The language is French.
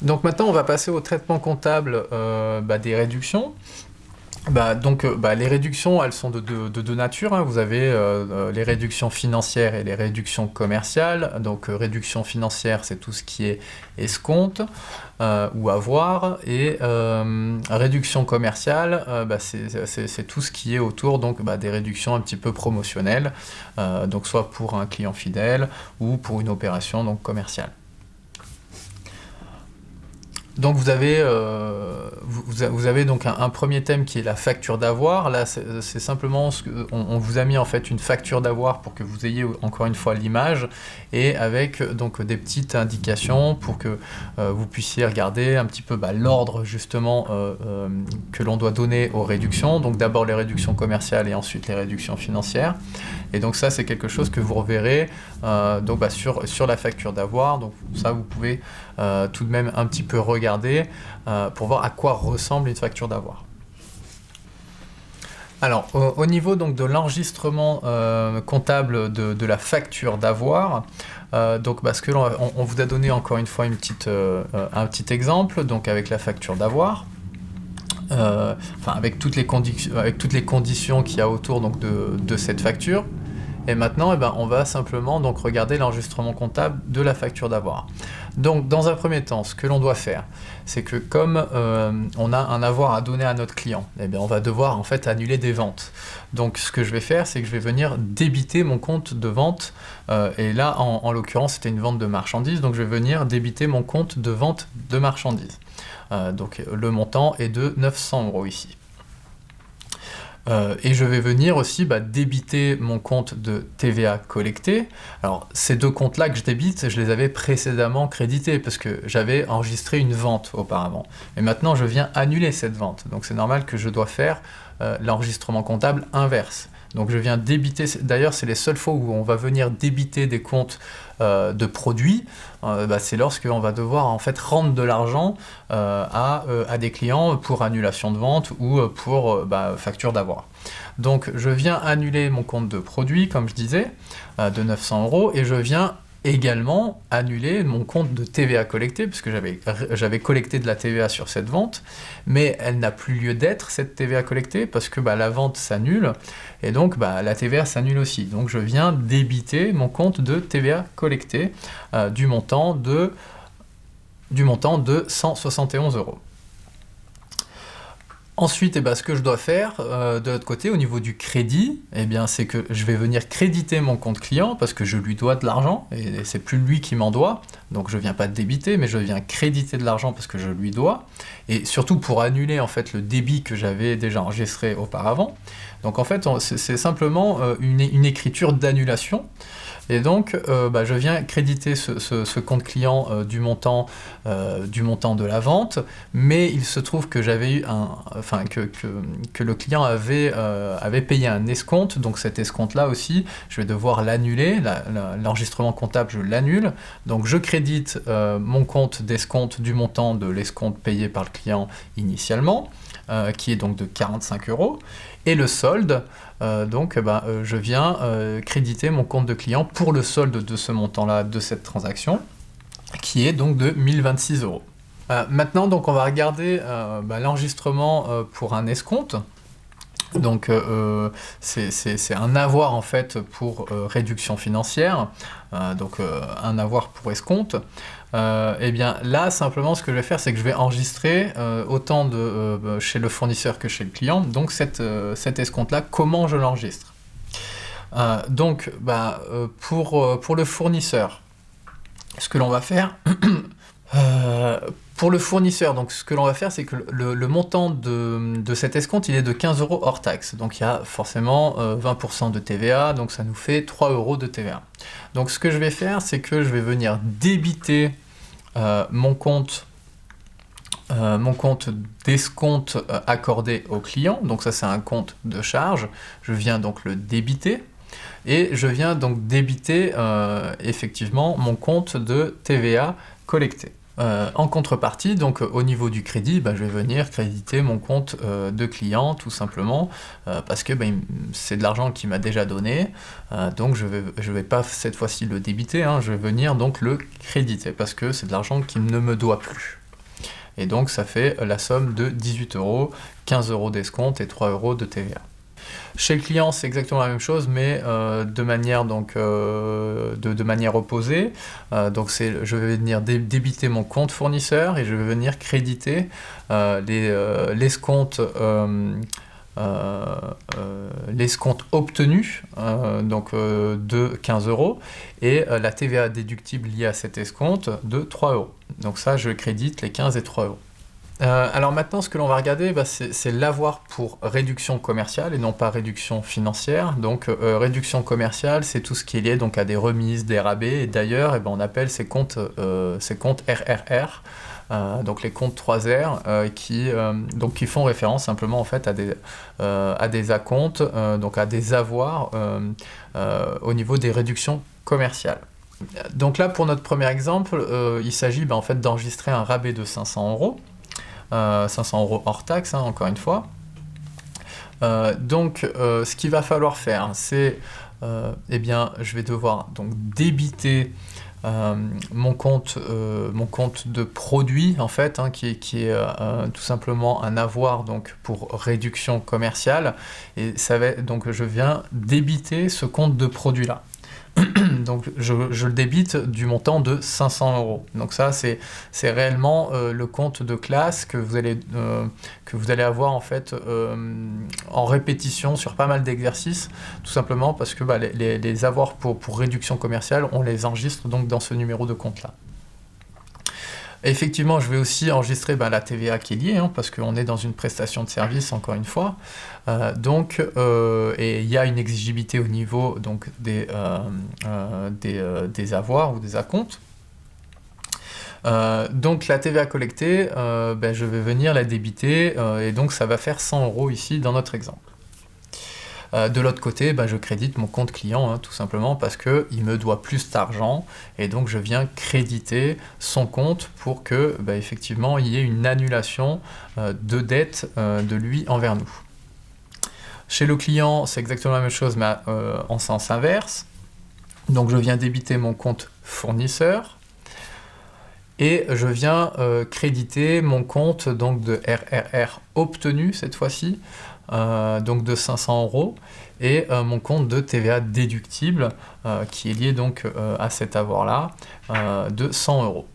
Donc maintenant, on va passer au traitement comptable des réductions. Les réductions, elles sont de deux natures, hein. Vous avez les réductions financières et les réductions commerciales. Donc réduction financière, c'est tout ce qui est escompte ou avoir. Et réduction commerciale, c'est tout ce qui est autour des réductions un petit peu promotionnelles, donc soit pour un client fidèle ou pour une opération donc, commerciale. Donc vous avez donc un premier thème qui est la facture d'avoir. Là, c'est simplement on vous a mis en fait une facture d'avoir pour que vous ayez encore une fois l'image et avec donc des petites indications pour que vous puissiez regarder un petit peu l'ordre justement que l'on doit donner aux réductions. Donc d'abord les réductions commerciales et ensuite les réductions financières. Et donc ça, c'est quelque chose que vous reverrez sur la facture d'avoir. Donc ça, vous pouvez tout de même un petit peu regarder pour voir à quoi ressemble une facture d'avoir. Alors, au niveau donc, de l'enregistrement comptable de la facture d'avoir, on vous a donné encore une fois un petit exemple, donc avec la facture d'avoir. Avec toutes les conditions qu'il y a autour donc, de cette facture. Et maintenant, on va simplement donc, regarder l'enregistrement comptable de la facture d'avoir. Donc, dans un premier temps, ce que l'on doit faire, c'est que comme on a un avoir à donner à notre client, on va devoir en fait annuler des ventes. Donc, ce que je vais faire, c'est que je vais venir débiter mon compte de vente. Et là, en l'occurrence, c'était une vente de marchandises. Donc, je vais venir débiter mon compte de vente de marchandises. Donc, le montant est de 900 € ici. Et je vais venir aussi débiter mon compte de TVA collecté. Alors, ces deux comptes-là que je débite, je les avais précédemment crédités parce que j'avais enregistré une vente auparavant. Et maintenant, je viens annuler cette vente. Donc, c'est normal que je dois faire l'enregistrement comptable inverse. Donc, je viens débiter... D'ailleurs, c'est les seules fois où on va venir débiter des comptes de produits. C'est lorsqu'on va devoir en fait rendre de l'argent à des clients pour annulation de vente ou pour facture d'avoir. Donc je viens annuler mon compte de produit, comme je disais, de 900 € et je viens également annuler mon compte de TVA collecté, puisque j'avais collecté de la TVA sur cette vente, mais elle n'a plus lieu d'être, cette TVA collectée, parce que la vente s'annule, et donc la TVA s'annule aussi. Donc je viens débiter mon compte de TVA collecté du montant de 171 €. Ensuite, ce que je dois faire de l'autre côté, au niveau du crédit, c'est que je vais venir créditer mon compte client parce que je lui dois de l'argent et c'est plus lui qui m'en doit. Donc je viens pas débiter, mais je viens créditer de l'argent parce que je lui dois. Et surtout pour annuler en fait le débit que j'avais déjà enregistré auparavant. Donc en fait, c'est simplement une écriture d'annulation. Et donc, je viens créditer ce compte client du montant de la vente, mais il se trouve que j'avais eu que le client avait payé un escompte, donc cet escompte-là aussi, je vais devoir l'annuler, l'enregistrement comptable, je l'annule, donc je crédite mon compte d'escompte du montant de l'escompte payé par le client initialement, qui est donc de 45 €, et le solde, je viens créditer mon compte de client pour le solde de ce montant-là, de cette transaction, qui est donc de 1026 €. Maintenant, donc, on va regarder l'enregistrement pour un escompte. Donc c'est un avoir en fait pour réduction financière, un avoir pour escompte. Là simplement ce que je vais faire c'est que je vais enregistrer autant chez le fournisseur que chez le client, donc cet escompte là, comment je l'enregistre. Pour le fournisseur, ce que l'on va faire pour le fournisseur, donc ce que l'on va faire, c'est que le montant de cet escompte, il est de 15 € hors taxe. Donc il y a forcément 20% de TVA, donc ça nous fait 3 € de TVA. Donc ce que je vais faire, c'est que je vais venir débiter mon compte d'escompte accordé au client. Donc ça, c'est un compte de charge. Je viens donc le débiter. Et je viens donc débiter effectivement mon compte de TVA collecté. En contrepartie, donc au niveau du crédit, je vais venir créditer mon compte de client tout simplement parce que c'est de l'argent qu'il m'a déjà donné, donc je vais pas cette fois-ci le débiter, je vais venir donc le créditer parce que c'est de l'argent qui ne me doit plus. et donc ça fait la somme de 18 €, 15 € d'escompte et 3 € de TVA. Chez le client, c'est exactement la même chose, mais de manière, de manière opposée. Donc je vais venir débiter mon compte fournisseur et je vais venir créditer l'escompte obtenu de 15 € et la TVA déductible liée à cet escompte de 3 €. Donc ça, je crédite les 15 et 3 €. Alors maintenant, ce que l'on va regarder, c'est l'avoir pour réduction commerciale et non pas réduction financière. Donc réduction commerciale, c'est tout ce qui est lié donc, à des remises, des rabais, et d'ailleurs, on appelle ces comptes RRR. Donc les comptes 3R qui font référence simplement en fait à des acomptes, donc à des avoirs au niveau des réductions commerciales. Donc là, pour notre premier exemple, il s'agit en fait d'enregistrer un rabais de 500 €. 500 € hors taxe, hein, encore une fois. Ce qu'il va falloir faire, c'est, je vais devoir donc débiter mon compte de produit, en fait, hein, qui est tout simplement un avoir donc, pour réduction commerciale. Et ça va, donc je viens débiter ce compte de produit-là. Donc je le débite du montant de 500 €. Donc ça, c'est réellement le compte de classe que vous allez avoir en fait en répétition sur pas mal d'exercices, tout simplement parce que les avoirs pour réduction commerciale, on les enregistre donc dans ce numéro de compte-là. Effectivement, je vais aussi enregistrer la TVA qui est liée, hein, parce qu'on est dans une prestation de service, encore une fois. Et il y a une exigibilité au niveau donc, des avoirs ou des acomptes. Donc la TVA collectée, je vais venir la débiter, et donc ça va faire 100 € ici dans notre exemple. De l'autre côté, je crédite mon compte client, hein, tout simplement parce qu'il me doit plus d'argent, et donc je viens créditer son compte pour que, effectivement, il y ait une annulation de dette de lui envers nous. Chez le client, c'est exactement la même chose, mais en sens inverse. Donc je viens débiter mon compte fournisseur, et je viens créditer mon compte donc, de RRR obtenu, cette fois-ci, donc de 500 € et mon compte de TVA déductible qui est lié donc à cet avoir-là de 100 €.